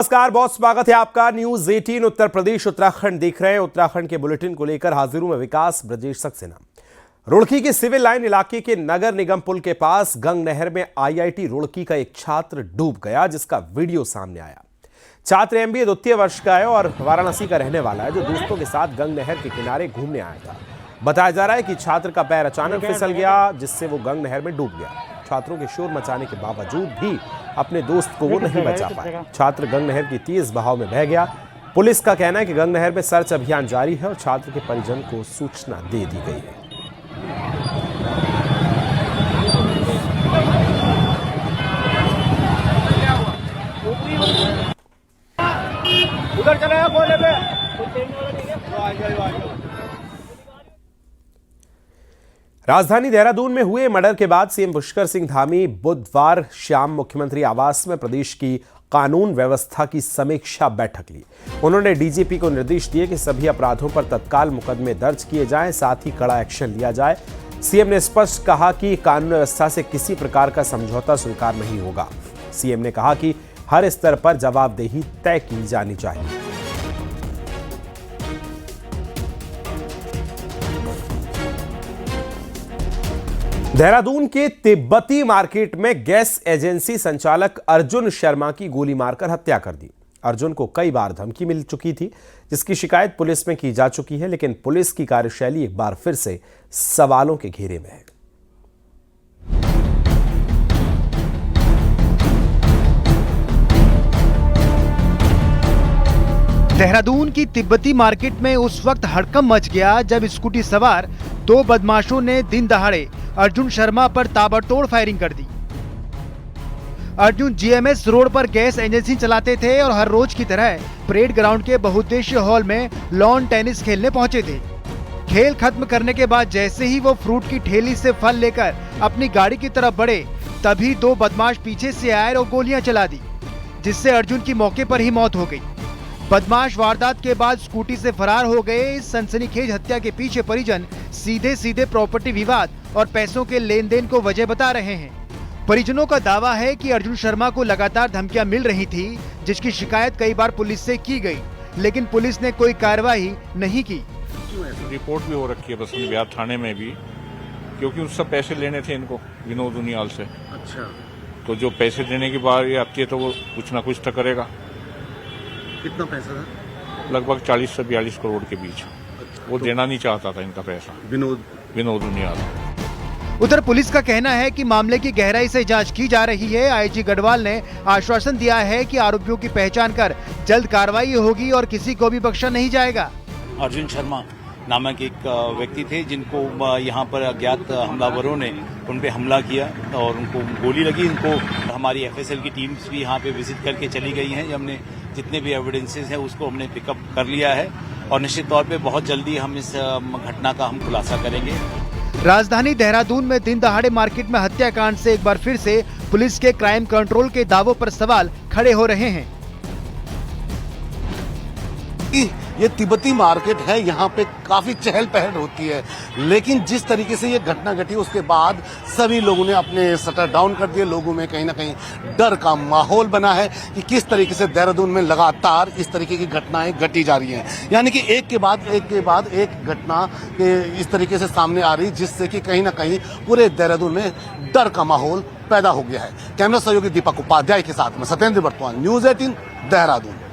नमस्कार, बहुत स्वागत है आपका। न्यूज 18 उत्तर प्रदेश उत्तराखंड देख रहे हैं। उत्तराखंड के बुलेटिन को लेकर हाजिर हूं मैं विकास ब्रजेश सक्सेना। रुड़की के सिविल लाइन इलाके के नगर निगम पुल के पास गंग नहर में आईआईटी रुड़की का एक छात्र डूब गया, जिसका वीडियो सामने आया। छात्र एमबीए द्वितीय वर्ष का है और वाराणसी का रहने वाला है, जो दोस्तों के साथ गंग नहर के किनारे घूमने आया था। बताया जा रहा है कि छात्र का पैर अचानक फिसल गया, जिससे वो गंग नहर में डूब गया। छात्रों के शोर मचाने के बावजूद भी अपने दोस्त को वो नहीं बचा पाया। छात्र गंग नहर की तेज बहाव में बह गया। पुलिस का कहना है कि गंग नहर में सर्च अभियान जारी है और छात्र के परिजन को सूचना दे दी गई है। उधर चले बोले पे। राजधानी देहरादून में हुए मर्डर के बाद सीएम पुष्कर सिंह धामी बुधवार शाम मुख्यमंत्री आवास में प्रदेश की कानून व्यवस्था की समीक्षा बैठक ली। उन्होंने डीजीपी को निर्देश दिए कि सभी अपराधों पर तत्काल मुकदमे दर्ज किए जाएं, साथ ही कड़ा एक्शन लिया जाए। सीएम ने स्पष्ट कहा कि कानून व्यवस्था से किसी प्रकार का समझौता स्वीकार नहीं होगा। सीएम ने कहा कि हर स्तर पर जवाबदेही तय की जानी चाहिए। देहरादून के तिब्बती मार्केट में गैस एजेंसी संचालक अर्जुन शर्मा की गोली मारकर हत्या कर दी। अर्जुन को कई बार धमकी मिल चुकी थी, जिसकी शिकायत पुलिस में की जा चुकी है, लेकिन पुलिस की कार्यशैली एक बार फिर से सवालों के घेरे में है। देहरादून की तिब्बती मार्केट में उस वक्त हड़कंप मच गया जब स्कूटी सवार दो बदमाशों ने दिन दहाड़े अर्जुन शर्मा पर ताबड़तोड़ फायरिंग कर दी। अर्जुन जीएमएस रोड पर गैस एजेंसी चलाते थे और हर रोज की तरह परेड ग्राउंड के बहुउद्देशीय हॉल में लॉन टेनिस खेलने पहुंचे थे। खेल खत्म करने के बाद जैसे ही वो फ्रूट की ठेली से फल लेकर अपनी गाड़ी की तरफ बढ़े, तभी दो बदमाश पीछे से आए और गोलियां चला दी, जिससे अर्जुन की मौके पर ही मौत हो गई। बदमाश वारदात के बाद स्कूटी से फरार हो गए। इस सनसनीखेज हत्या के पीछे परिजन सीधे प्रॉपर्टी विवाद और पैसों के लेन देन को वजह बता रहे हैं। परिजनों का दावा है कि अर्जुन शर्मा को लगातार धमकियां मिल रही थी, जिसकी शिकायत कई बार पुलिस से की गई, लेकिन पुलिस ने कोई कार्रवाई नहीं की। रिपोर्ट भी हो रखी है बसंत विहार थाने में भी, क्योंकि उससे पैसे लेने थे इनको विनोद उनियाल से। अच्छा, तो जो पैसे देने की बात आती है तो वो कुछ ना कुछ तो करेगा। कितना पैसा था? लगभग 40 से 42 करोड़ के बीच। वो तो देना नहीं चाहता था इनका पैसा, विनोद उनियाल। उधर पुलिस का कहना है कि मामले की गहराई से जांच की जा रही है। आईजी गढ़वाल ने आश्वासन दिया है कि आरोपियों की पहचान कर जल्द कार्रवाई होगी और किसी को भी बख्शा नहीं जाएगा। अर्जुन शर्मा नामक एक व्यक्ति थे, जिनको यहाँ पर अज्ञात हमलावरों ने उन पे हमला किया और उनको गोली लगी। इनको हमारी एफएसएल की टीम्स भी यहाँ पे विजिट करके चली गई हैं। हमने जितने भी एविडेंसेस हैं उसको हमने पिकअप कर लिया है और निश्चित तौर पे बहुत जल्दी हम इस घटना का हम खुलासा करेंगे। राजधानी देहरादून में दिन दहाड़े मार्केट में हत्याकांड से एक बार फिर से पुलिस के क्राइम कंट्रोल के दावों पर सवाल खड़े हो रहे हैं। ये तिब्बती मार्केट है, यहाँ पे काफी चहल पहल होती है, लेकिन जिस तरीके से ये घटना घटी उसके बाद सभी लोगों ने अपने शटर डाउन कर दिए। लोगों में कहीं ना कहीं डर का माहौल बना है कि किस तरीके से देहरादून में लगातार इस तरीके की घटनाएं घटी जा रही हैं, यानी कि एक के बाद एक घटना इस तरीके से सामने आ रही, जिससे कि कहीं ना कहीं पूरे देहरादून में डर का माहौल पैदा हो गया है। कैमरा सहयोगी दीपक उपाध्याय के साथ में सत्येंद्र बर्तवान, न्यूज 18 देहरादून।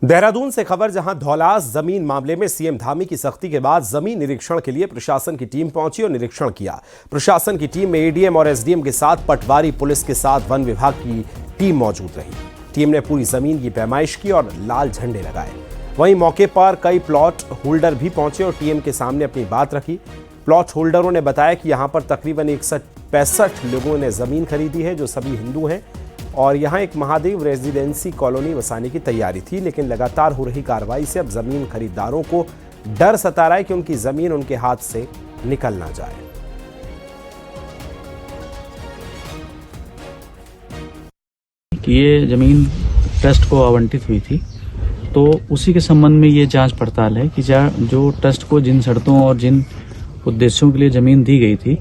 देहरादून से खबर, जहां धौलास जमीन मामले में सीएम धामी की सख्ती के बाद जमीन निरीक्षण के लिए प्रशासन की टीम पहुंची और निरीक्षण किया। प्रशासन की टीम में एडीएम और एसडीएम के साथ पटवारी पुलिस के साथ वन विभाग की टीम मौजूद रही। टीम ने पूरी जमीन की पैमाइश की और लाल झंडे लगाए। वहीं मौके पर कई प्लॉट होल्डर भी पहुंचे और टीएम के सामने अपनी बात रखी। प्लॉट होल्डरों ने बताया कि यहां पर तकरीबन 61-65 लोगों ने जमीन खरीदी है, जो सभी हिंदू हैं, और यहां एक महादेव रेजिडेंसी कॉलोनी बसाने की तैयारी थी। लेकिन लगातार हो रही कार्रवाई से अब जमीन खरीदारों को डर सता रहा है कि उनकी जमीन उनके हाथ से निकल ना जाए। ये जमीन ट्रस्ट को आवंटित हुई थी, तो उसी के संबंध में ये जांच पड़ताल है कि जो ट्रस्ट को जिन शर्तों और जिन उद्देश्यों के लिए जमीन दी गई थी,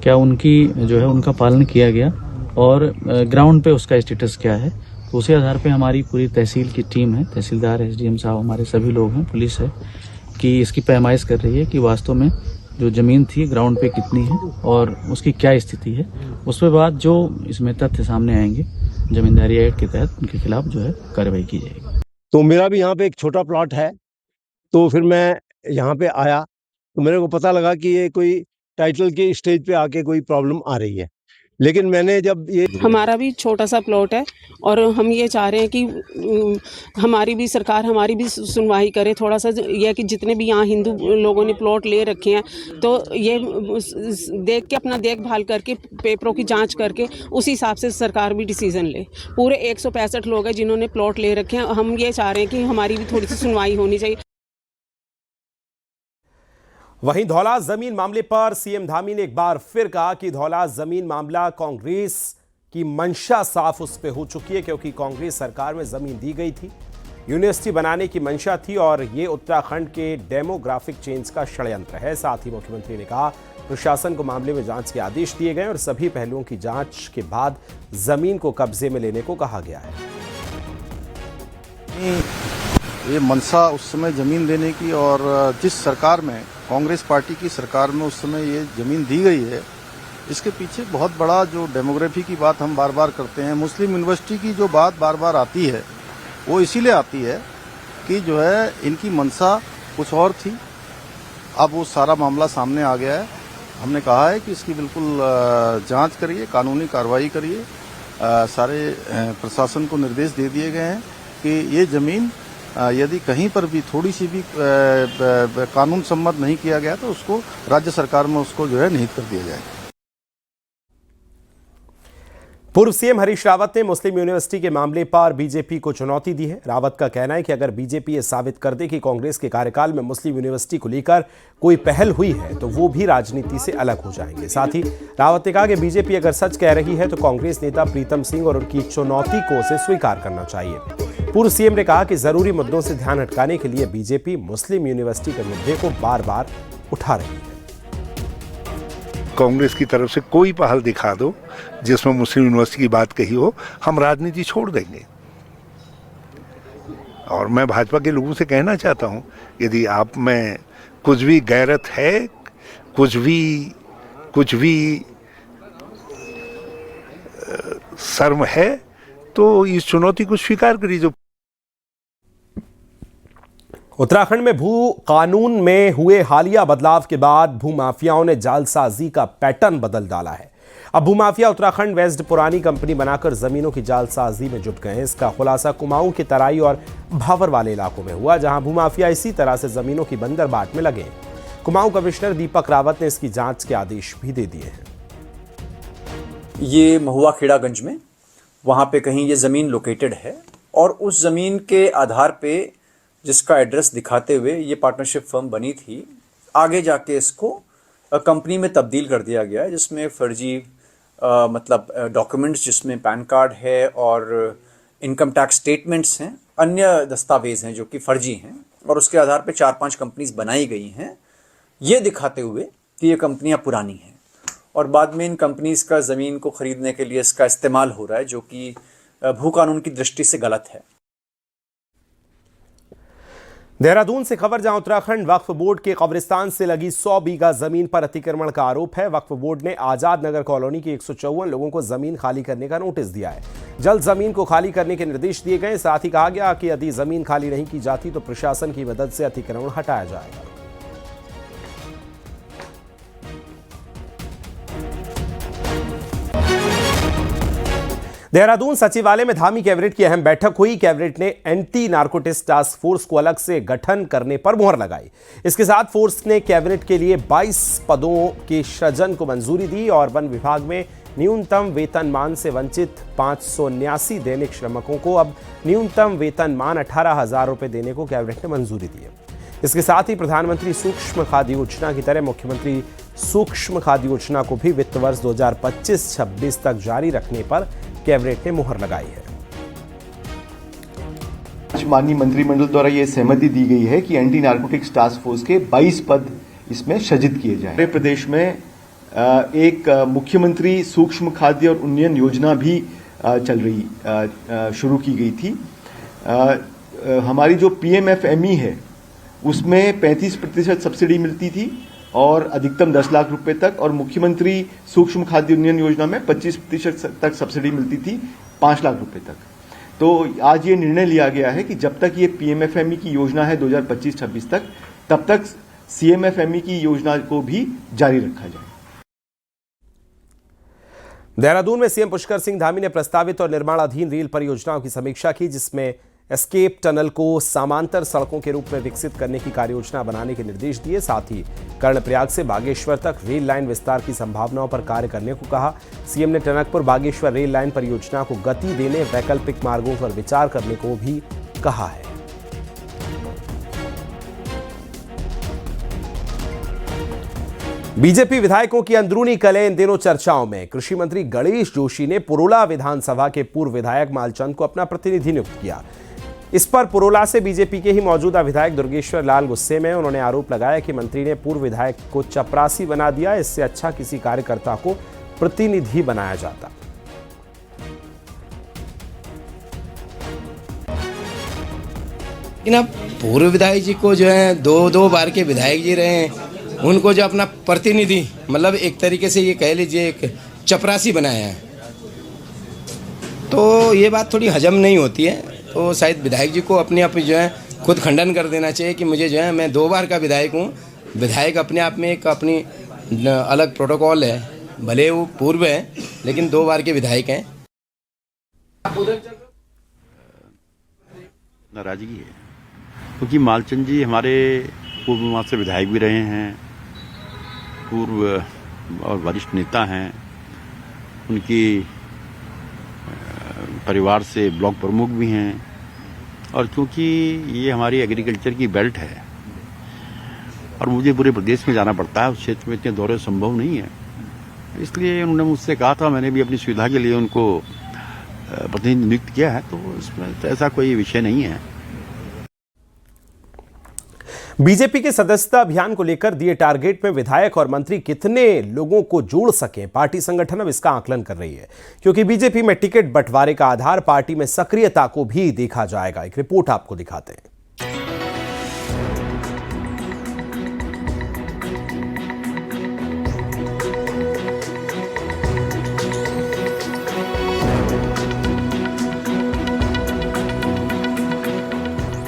क्या उनकी जो है उनका पालन किया गया और ग्राउंड पे उसका स्टेटस क्या है। तो उसी आधार पे हमारी पूरी तहसील की टीम है, तहसीलदार, एसडीएम साहब, हमारे सभी लोग हैं, पुलिस है, कि इसकी पैमाइश कर रही है कि वास्तव में जो जमीन थी ग्राउंड पे कितनी है और उसकी क्या स्थिति है। उसके बाद जो इसमें तथ्य सामने आएंगे जमींदारी एक्ट के तहत उनके खिलाफ जो है कार्रवाई की जाएगी। तो मेरा भी यहाँ पे एक छोटा प्लॉट है, तो फिर मैं यहाँ पे आया तो मेरे को पता लगा कि ये कोई टाइटल के स्टेज पे आके कोई प्रॉब्लम आ रही है। लेकिन मैंने जब ये हमारा भी छोटा सा प्लॉट है और हम ये चाह रहे हैं कि हमारी भी सरकार हमारी भी सुनवाई करे। थोड़ा सा यह कि जितने भी यहाँ हिंदू लोगों ने प्लॉट ले रखे हैं तो ये देख के अपना देखभाल करके पेपरों की जांच करके उसी हिसाब से सरकार भी डिसीजन ले। पूरे 165 लोग हैं जिन्होंने प्लॉट ले रखे हैं। हम ये चाह रहे हैं कि हमारी भी थोड़ी सी सुनवाई होनी चाहिए। वहीं धौला जमीन मामले पर सीएम धामी ने एक बार फिर कहा कि धौला जमीन मामला कांग्रेस की मंशा साफ उस पे हो चुकी है, क्योंकि कांग्रेस सरकार में जमीन दी गई थी, यूनिवर्सिटी बनाने की मंशा थी और ये उत्तराखंड के डेमोग्राफिक चेंज का षड्यंत्र है। साथ ही मुख्यमंत्री ने कहा प्रशासन को मामले में जांच के आदेश दिए गए और सभी पहलुओं की जांच के बाद जमीन को कब्जे में लेने को कहा गया है। ये मनसा उस समय जमीन देने की और जिस सरकार में कांग्रेस पार्टी की सरकार में उस समय ये जमीन दी गई है, इसके पीछे बहुत बड़ा जो डेमोग्राफी की बात हम बार बार करते हैं, मुस्लिम यूनिवर्सिटी की जो बात बार बार आती है वो इसीलिए आती है कि जो है इनकी मंशा कुछ और थी। अब वो सारा मामला सामने आ गया है। हमने कहा है कि इसकी बिल्कुल जांच करिए, कानूनी कार्रवाई करिए। सारे प्रशासन को निर्देश दे दिए गए हैं कि ये जमीन यदि कहीं पर भी थोड़ी सी भी कानून सम्मत नहीं किया गया तो उसको राज्य सरकार में उसको जो है निहित कर दिया जाए। पूर्व सीएम हरीश रावत ने मुस्लिम यूनिवर्सिटी के मामले पर बीजेपी को चुनौती दी है। रावत का कहना है कि अगर बीजेपी ये साबित कर दे कि कांग्रेस के कार्यकाल में मुस्लिम यूनिवर्सिटी को लेकर कोई पहल हुई है तो वो भी राजनीति से अलग हो जाएंगे। साथ ही रावत ने कहा कि बीजेपी अगर सच कह रही है तो कांग्रेस नेता प्रीतम सिंह और उनकी चुनौती को उसे स्वीकार करना चाहिए। पूर्व सीएम ने कहा कि जरूरी मुद्दों से ध्यान हटकाने के लिए बीजेपी मुस्लिम यूनिवर्सिटी के मुद्दे को बार बार उठा रही है। कांग्रेस की तरफ से कोई पहल दिखा दो जिसमें मुस्लिम यूनिवर्सिटी की बात कही हो, हम राजनीति छोड़ देंगे। और मैं भाजपा के लोगों से कहना चाहता हूं, यदि आप में कुछ भी गैरत है, कुछ भी शर्म है, तो इस चुनौती को स्वीकार करिए। उत्तराखंड में भू कानून में हुए हालिया बदलाव के बाद भूमाफियाओं ने जालसाजी का पैटर्न बदल डाला है। अब भूमाफिया उत्तराखंड वेस्ट पुरानी कंपनी बनाकर जमीनों की जालसाजी में जुट गए हैं। इसका खुलासा कुमाऊं के तराई और भावर वाले इलाकों में हुआ, जहां भूमाफिया इसी तरह से जमीनों की बंदरबाट में लगे। कुमाऊं कमिश्नर दीपक रावत ने इसकी जांच के आदेश भी दे दिए हैं। ये महुआ खेड़ागंज में वहाँ पे कहीं ये ज़मीन लोकेटेड है और उस ज़मीन के आधार पे जिसका एड्रेस दिखाते हुए ये पार्टनरशिप फर्म बनी थी, आगे जाके इसको कंपनी में तब्दील कर दिया गया है, जिसमें फर्जी मतलब डॉक्यूमेंट्स, जिसमें पैन कार्ड है और इनकम टैक्स स्टेटमेंट्स हैं, अन्य दस्तावेज़ हैं जो कि फर्जी हैं, और उसके आधार पे 4-5 कंपनीज बनाई गई हैं, ये दिखाते हुए कि ये कंपनियाँ पुरानी हैं और बाद में इन कंपनीज का ज़मीन को ख़रीदने के लिए इसका इस्तेमाल हो रहा है, जो कि भू कानून की दृष्टि से गलत है। देहरादून से खबर, जहां उत्तराखंड वक्फ बोर्ड के कब्रिस्तान से लगी 100 बीघा जमीन पर अतिक्रमण का आरोप है। वक्फ बोर्ड ने आजाद नगर कॉलोनी के 154 लोगों को जमीन खाली करने का नोटिस दिया है। जल्द जमीन को खाली करने के निर्देश दिए गए। साथ ही कहा गया कि यदि जमीन खाली नहीं की जाती तो प्रशासन की मदद से अतिक्रमण हटाया जाएगा। देहरादून सचिवालय में धामी कैबिनेट की अहम बैठक हुई। कैबिनेट ने एंटी नारकोटिक्स टास्क फोर्स को अलग से गठन करने पर मुहर लगाई। इसके साथ फोर्स ने कैबिनेट के लिए 22 पदों के सृजन को मंजूरी दी और वन विभाग में न्यूनतम वेतनमान से वंचित 579 दैनिक श्रमिकों को अब न्यूनतम वेतनमान 18,000 रुपये देने को कैबिनेट ने मंजूरी दी है। इसके साथ ही प्रधानमंत्री सूक्ष्म खाद्य योजना की तरह मुख्यमंत्री सूक्ष्म खाद्य योजना को भी वित्त वर्ष 2025-26 तक जारी रखने पर कैबिनेट ने मुहर लगाई है। माननीय मंत्रिमंडल द्वारा यह सहमति दी गई है कि एंटी नारकोटिक्स टास्क फोर्स के 22 पद इसमें सृजित किए जाएं। पूरे प्रदेश में एक मुख्यमंत्री सूक्ष्म खाद्य और उन्नयन योजना भी शुरू की गई थी। हमारी जो PMFME है उसमें 35% सब्सिडी मिलती थी और अधिकतम 10 लाख रुपए तक, और मुख्यमंत्री सूक्ष्म खाद्य उन्नयन योजना में 25% तक सब्सिडी मिलती थी 5 लाख रुपए तक। तो आज ये निर्णय लिया गया है कि जब तक ये PMFME की योजना है 2025-26 तक, तब तक CMFME की योजना को भी जारी रखा जाए। देहरादून में सीएम पुष्कर सिंह धामी ने प्रस्तावित और निर्माणाधीन रेल परियोजनाओं की समीक्षा की, जिसमें एस्केप टनल को समांतर सड़कों के रूप में विकसित करने की कार्ययोजना बनाने के निर्देश दिए। साथ ही कर्णप्रयाग से बागेश्वर तक रेल लाइन विस्तार की संभावनाओं पर कार्य करने को कहा। सीएम ने टनकपुर बागेश्वर रेल लाइन परियोजना को गति देने वैकल्पिक मार्गों पर विचार करने को भी कहा है। बीजेपी विधायकों की अंदरूनी कलह इन दिनों चर्चाओं में। कृषि मंत्री गणेश जोशी ने पुरोला विधानसभा के पूर्व विधायक मालचंद को अपना प्रतिनिधि नियुक्त किया। इस पर पुरोला से बीजेपी के ही मौजूदा विधायक दुर्गेश्वर लाल गुस्से में। उन्होंने आरोप लगाया कि मंत्री ने पूर्व विधायक को चपरासी बना दिया, इससे अच्छा किसी कार्यकर्ता को प्रतिनिधि बनाया जाता। लेकिन अब पूर्व विधायक जी को जो है दो बार के विधायक जी रहे हैं, उनको जो अपना प्रतिनिधि मतलब एक तरीके से ये कह लीजिए एक चपरासी बनाया है, तो ये बात थोड़ी हजम नहीं होती है। तो शायद विधायक जी को अपने आप जो है खुद खंडन कर देना चाहिए कि मुझे जो है मैं 2 बार का विधायक हूँ। विधायक अपने आप में एक अपनी अलग प्रोटोकॉल है, भले वो पूर्व है लेकिन 2 बार के विधायक हैं। नाराजगी है क्योंकि मालचंद जी हमारे पूर्व से विधायक भी रहे हैं, पूर्व और वरिष्ठ नेता हैं, उनकी परिवार से ब्लॉक प्रमुख भी हैं, और क्योंकि ये हमारी एग्रीकल्चर की बेल्ट है और मुझे पूरे प्रदेश में जाना पड़ता है, उस क्षेत्र में इतने दौरे संभव नहीं है, इसलिए उन्होंने मुझसे कहा था, मैंने भी अपनी सुविधा के लिए उनको प्रतिनिधि नियुक्त किया है, तो इसमें तो ऐसा कोई विषय नहीं है। बीजेपी के सदस्यता अभियान को लेकर दिए टारगेट में विधायक और मंत्री कितने लोगों को जोड़ सकें, पार्टी संगठन अब इसका आकलन कर रही है, क्योंकि बीजेपी में टिकट बंटवारे का आधार पार्टी में सक्रियता को भी देखा जाएगा। एक रिपोर्ट आपको दिखाते हैं।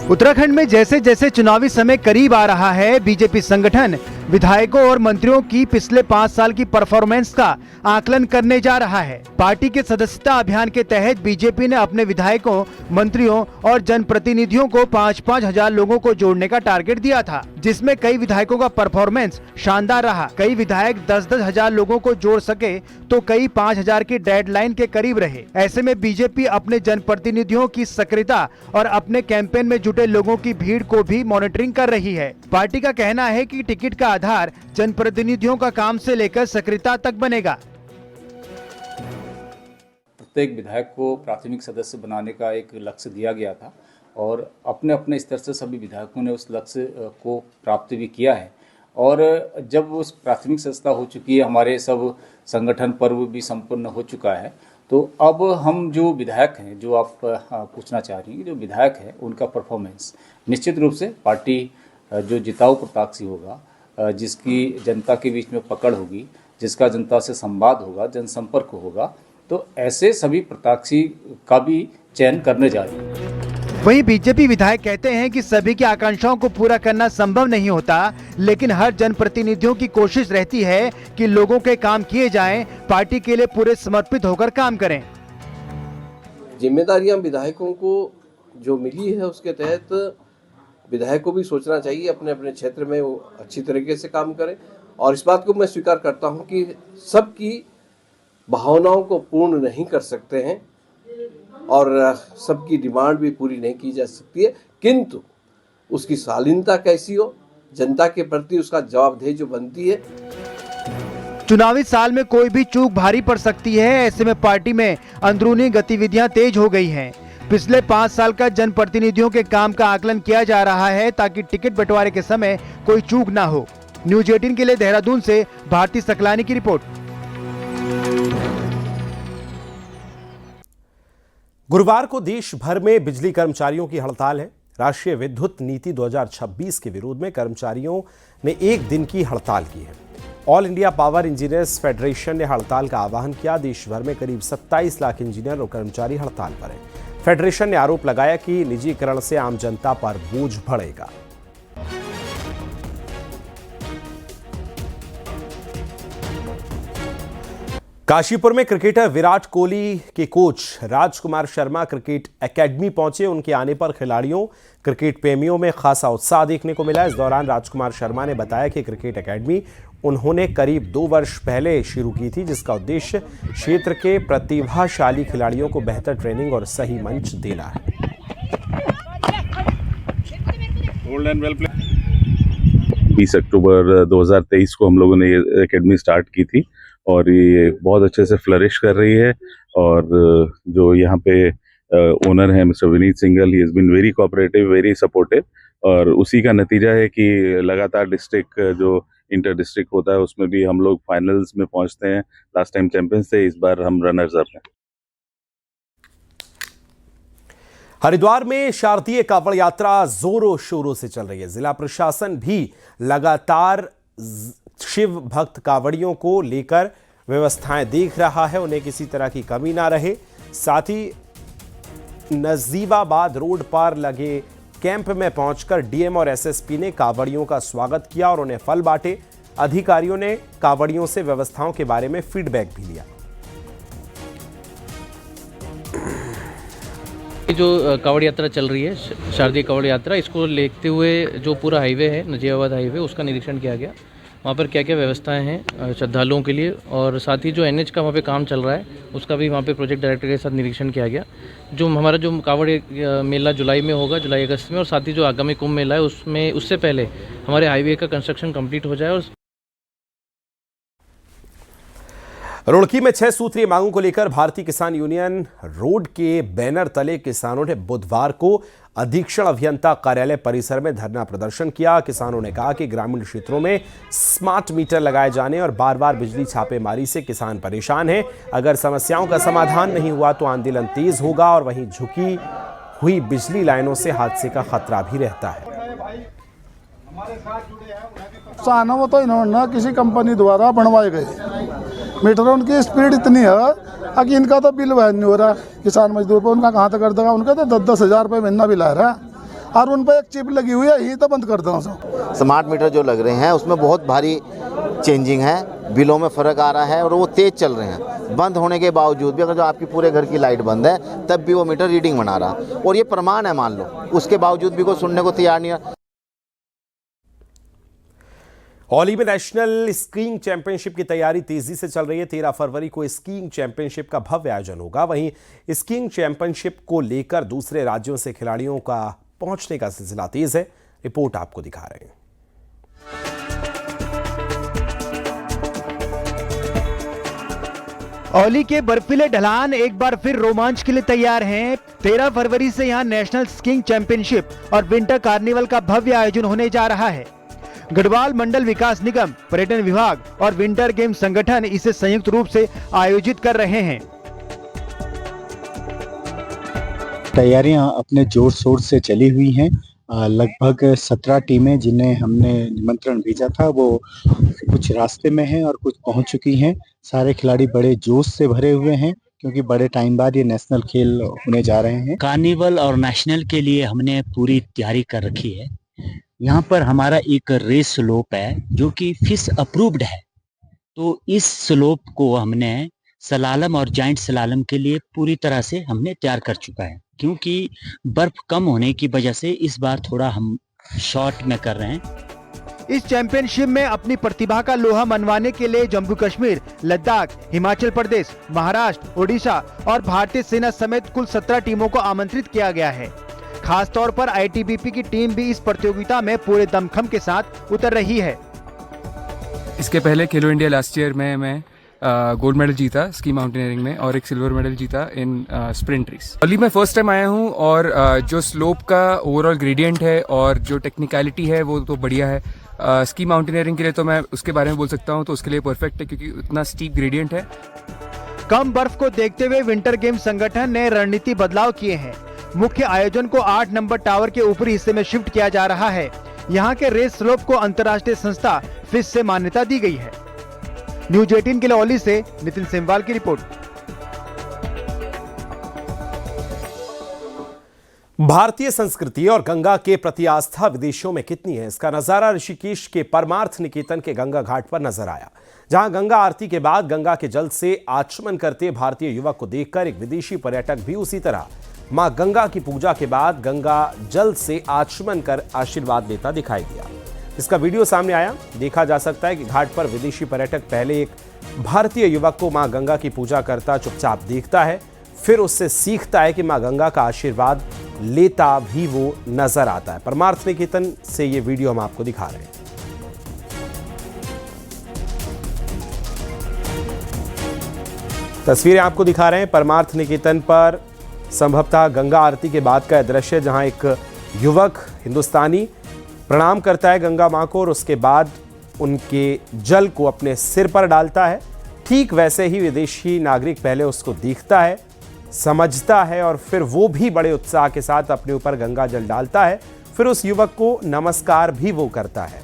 उत्तराखंड में जैसे जैसे चुनावी समय करीब आ रहा है, बीजेपी संगठन विधायकों और मंत्रियों की पिछले 5 साल की परफॉर्मेंस का आकलन करने जा रहा है। पार्टी के सदस्यता अभियान के तहत बीजेपी ने अपने विधायकों, मंत्रियों और जनप्रतिनिधियों को 5-5 हजार लोगों को जोड़ने का टारगेट दिया था, जिसमें कई विधायकों का परफॉर्मेंस शानदार रहा। कई विधायक 10-10 हजार लोगों को जोड़ सके तो कई 5 हजार की डेडलाइन के करीब रहे। ऐसे में बीजेपी अपने जनप्रतिनिधियों की सक्रियता और अपने कैंपेन में जुटे लोगों की भीड़ को भी मॉनिटरिंग कर रही है। पार्टी का कहना है कि टिकट का आधार जनप्रतिनिधियों का काम से लेकर सक्रियता तक बनेगा। प्रत्येक विधायक को प्राथमिक सदस्य बनाने का एक लक्ष्य दिया गया था और अपने अपने स्तर से सभी विधायकों ने उस लक्ष्य को प्राप्त भी किया है। और जब उस प्राथमिक सदस्यता हो चुकी है, हमारे सब संगठन पर्व भी संपन्न हो चुका है, तो अब हम जो विधायक हैं, जो आप पूछना चाह रही हैं, जो विधायक हैं उनका परफॉर्मेंस निश्चित रूप से पार्टी जो जिताऊ प्रत्याशी होगा, जिसकी जनता के बीच में पकड़ होगी, जिसका जनता से संवाद होगा, जनसंपर्क होगा, तो ऐसे सभी प्रत्याशी का भी चयन करने जा रही है। वहीं बीजेपी विधायक कहते हैं कि सभी की आकांक्षाओं को पूरा करना संभव नहीं होता, लेकिन हर जनप्रतिनिधियों की कोशिश रहती है कि लोगों के काम किए जाएं, पार्टी के लिए पूरे समर्पित होकर काम करें। जिम्मेदारियां विधायकों को जो मिली है उसके तहत विधायक को भी सोचना चाहिए अपने अपने क्षेत्र में वो अच्छी तरीके से काम करें। और इस बात को मैं स्वीकार करता हूं कि सबकी भावनाओं को पूर्ण नहीं कर सकते हैं और सबकी डिमांड भी पूरी नहीं की जा सकती है, किंतु उसकी शालीनता कैसी हो, जनता के प्रति उसका जवाबदेही जो बनती है। चुनावी साल में कोई भी चूक भारी पड़ सकती है, ऐसे में पार्टी में अंदरूनी गतिविधियां तेज हो गई हैं। पिछले 5 साल का जनप्रतिनिधियों के काम का आकलन किया जा रहा है ताकि टिकट बंटवारे के समय कोई चूक ना हो। न्यूज 18 के लिए देहरादून से भारती सकलानी की रिपोर्ट। गुरुवार को देश भर में बिजली कर्मचारियों की हड़ताल है। राष्ट्रीय विद्युत नीति 2026 के विरोध में कर्मचारियों ने एक दिन की हड़ताल की है। All India power engineers federation ने हड़ताल का आह्वान किया। देश भर में करीब 27 लाख इंजीनियर और कर्मचारी हड़ताल पर हैं। फेडरेशन ने आरोप लगाया कि निजीकरण से आम जनता पर बोझ बढ़ेगा। काशीपुर में क्रिकेटर विराट कोहली के coach Rajkumar Sharma cricket academy पहुंचे। उनके आने पर खिलाड़ियों, क्रिकेट प्रेमियों में खासा उत्साह देखने को मिला। इस दौरान राजकुमार शर्मा ने बताया कि क्रिकेट एकेडमी उन्होंने करीब 2 वर्ष पहले शुरू की थी, जिसका उद्देश्य क्षेत्र के प्रतिभाशाली खिलाड़ियों को बेहतर ट्रेनिंग और सही मंच देना है। 20 अक्टूबर 2023 को हम लोगों ने ये एकेडमी स्टार्ट की थी और ये बहुत अच्छे से फ्लरिश कर रही है। और जो यहाँ पे ओनर है mister Vineet Singhal, he is been very cooperative, very supportive, और उसी का नतीजा है कि लगातार डिस्ट्रिक्ट जो इंटर डिस्ट्रिक्ट होता है उसमें भी हम लोग फाइनल्स में पहुंचते हैं। लास्ट टाइम चैंपियंस थे, इस बार हम रनर्स अप हैं। हरिद्वार में शारदीय कांवड़ यात्रा जोरों शोरों से चल रही है। जिला प्रशासन भी लगातार शिव भक्त कांवड़ियों को लेकर व्यवस्थाएं देख रहा है, उन्हें किसी तरह की कमी ना रहे। साथ ही नजीबाबाद रोड पर लगे कैंप में पहुंचकर डीएम और एसएसपी ने कांवड़ियों का स्वागत किया और उन्हें फल बांटे। अधिकारियों ने कांवड़ियों से व्यवस्थाओं के बारे में फीडबैक भी लिया। जो कांवड़ यात्रा चल रही है, शारदीय कांवड़ यात्रा, इसको देखते हुए जो पूरा हाईवे है, नजीबाबाद हाईवे, उसका निरीक्षण किया गया। वहाँ पर क्या क्या व्यवस्थाएं हैं श्रद्धालुओं के लिए, और साथ ही जो एनएच का वहाँ पे काम चल रहा है उसका भी वहाँ पे प्रोजेक्ट डायरेक्टर के साथ निरीक्षण किया गया। जो हमारा जो कांवड़ मेला जुलाई में होगा, जुलाई अगस्त में, और साथ ही जो आगामी कुंभ मेला है उसमें उससे पहले हमारे हाईवे का कंस्ट्रक्शन कंप्लीट हो जाए। और रुड़की में 6 सूत्रीय मांगों को लेकर भारतीय किसान यूनियन रोड के बैनर तले किसानों ने बुधवार को अधीक्षण अभियंता कार्यालय परिसर में धरना प्रदर्शन किया। किसानों ने कहा कि ग्रामीण क्षेत्रों में स्मार्ट मीटर लगाए जाने और बार बार बिजली छापेमारी से किसान परेशान हैं। अगर समस्याओं का समाधान नहीं हुआ तो आंदोलन तेज होगा और वहीं झुकी हुई बिजली लाइनों से हादसे का खतरा भी रहता है। वो तो इन्होंने किसी कंपनी द्वारा बनवाए गए मीटरों की स्पीड इतनी है कि इनका तो बिल वह नहीं हो रहा। किसान मजदूर पर उनका कहाँ तक कर देगा? उनका तो 10-10 हज़ार रुपये महीना बिल आ रहा है और उन पर एक चिप लगी हुई है, यही तो बंद कर दो। स्मार्ट मीटर जो लग रहे हैं उसमें बहुत भारी चेंजिंग है, बिलों में फ़र्क आ रहा है और वो तेज़ चल रहे हैं। बंद होने के बावजूद भी अगर जो आपकी पूरे घर की लाइट बंद है तब भी वो मीटर रीडिंग बना रहा, और ये प्रमाण है मान लो, उसके बावजूद भी कोई सुनने को तैयार नहीं है। औली में नेशनल स्कीइंग चैंपियनशिप की तैयारी तेजी से चल रही है। 13 फरवरी को स्कीइंग चैंपियनशिप का भव्य आयोजन होगा। वहीं स्कीइंग चैंपियनशिप को लेकर दूसरे राज्यों से खिलाड़ियों का पहुंचने का सिलसिला तेज है। रिपोर्ट आपको दिखा रहे हैं। औली के बर्फीले ढलान एक बार फिर रोमांच के लिए तैयार हैं। 13 फरवरी से यहां नेशनल स्कीइंग चैंपियनशिप और विंटर कार्निवल का भव्य आयोजन होने जा रहा है। गढ़वाल मंडल विकास निगम, पर्यटन विभाग और विंटर गेम संगठन इसे संयुक्त रूप से आयोजित कर रहे हैं। तैयारियां अपने जोर शोर से चली हुई हैं। लगभग 17 टीमें जिन्हें हमने निमंत्रण भेजा था वो कुछ रास्ते में हैं और कुछ पहुंच चुकी हैं। सारे खिलाड़ी बड़े जोश से भरे हुए हैं क्योंकि बड़े टाइम बाद ये नेशनल खेल होने जा रहे हैं। कार्निवल और नेशनल के लिए हमने पूरी तैयारी कर रखी है। यहाँ पर हमारा एक रेस स्लोप है जो कि फिश अप्रूव्ड है, तो इस स्लोप को हमने सलालम और जाइंट सलालम के लिए पूरी तरह से हमने तैयार कर चुका है। क्योंकि बर्फ कम होने की वजह से इस बार थोड़ा हम शॉर्ट में कर रहे हैं। इस चैंपियनशिप में अपनी प्रतिभा का लोहा मनवाने के लिए जम्मू कश्मीर, लद्दाख, हिमाचल प्रदेश, महाराष्ट्र, ओडिशा और भारतीय सेना समेत कुल 17 टीमों को आमंत्रित किया गया है। खास तौर पर आईटीबीपी की टीम भी इस प्रतियोगिता में पूरे दमखम के साथ उतर रही है। इसके पहले खेलो इंडिया लास्ट ईयर में मैं गोल्ड मेडल जीता स्की माउंटेनियरिंग में और एक सिल्वर मेडल जीता इन स्प्रिंट रेस। औली में फर्स्ट टाइम आया हूँ और जो स्लोप का ओवरऑल ग्रेडियंट है और जो टेक्निकलिटी है वो तो बढ़िया है। स्की माउंटेनियरिंग के लिए तो मैं उसके बारे में बोल सकता हूँ, तो उसके लिए परफेक्ट है क्योंकि उतना स्टीप ग्रेडियंट है। कम बर्फ को देखते हुए विंटर गेम संगठन ने रणनीति बदलाव किए हैं। मुख्य आयोजन को 8 नंबर टावर के ऊपरी हिस्से में शिफ्ट किया जा रहा है। यहाँ के रेस स्लोप को अंतर्राष्ट्रीय संस्था फिश से मान्यता दी गई है। न्यूज 18 के लिए ओली से नितिन सेमवाल की रिपोर्ट। भारतीय संस्कृति और गंगा के प्रति आस्था विदेशों में कितनी है, इसका नजारा ऋषिकेश के परमार्थ निकेतन के गंगा घाट पर नजर आया, जहां गंगा आरती के बाद गंगा के जल से आचमन करते भारतीय युवक को देखकर एक विदेशी पर्यटक भी उसी तरह मां गंगा की पूजा के बाद गंगा जल से आचमन कर आशीर्वाद लेता दिखाई दिया। इसका वीडियो सामने आया। देखा जा सकता है कि घाट पर विदेशी पर्यटक पहले एक भारतीय युवक को मां गंगा की पूजा करता चुपचाप देखता है, फिर उससे सीखता है कि मां गंगा का आशीर्वाद लेता भी वो नजर आता है। परमार्थ निकेतन से ये वीडियो हम आपको दिखा रहे हैं। तस्वीरें आपको दिखा रहे हैं परमार्थ निकेतन पर संभवतः गंगा आरती के बाद का दृश्य, जहां एक युवक हिंदुस्तानी प्रणाम करता है गंगा मां को और उसके बाद उनके जल को अपने सिर पर डालता है। ठीक वैसे ही विदेशी नागरिक पहले उसको देखता है, समझता है और फिर वो भी बड़े उत्साह के साथ अपने ऊपर गंगा जल डालता है। फिर उस युवक को नमस्कार भी वो करता है।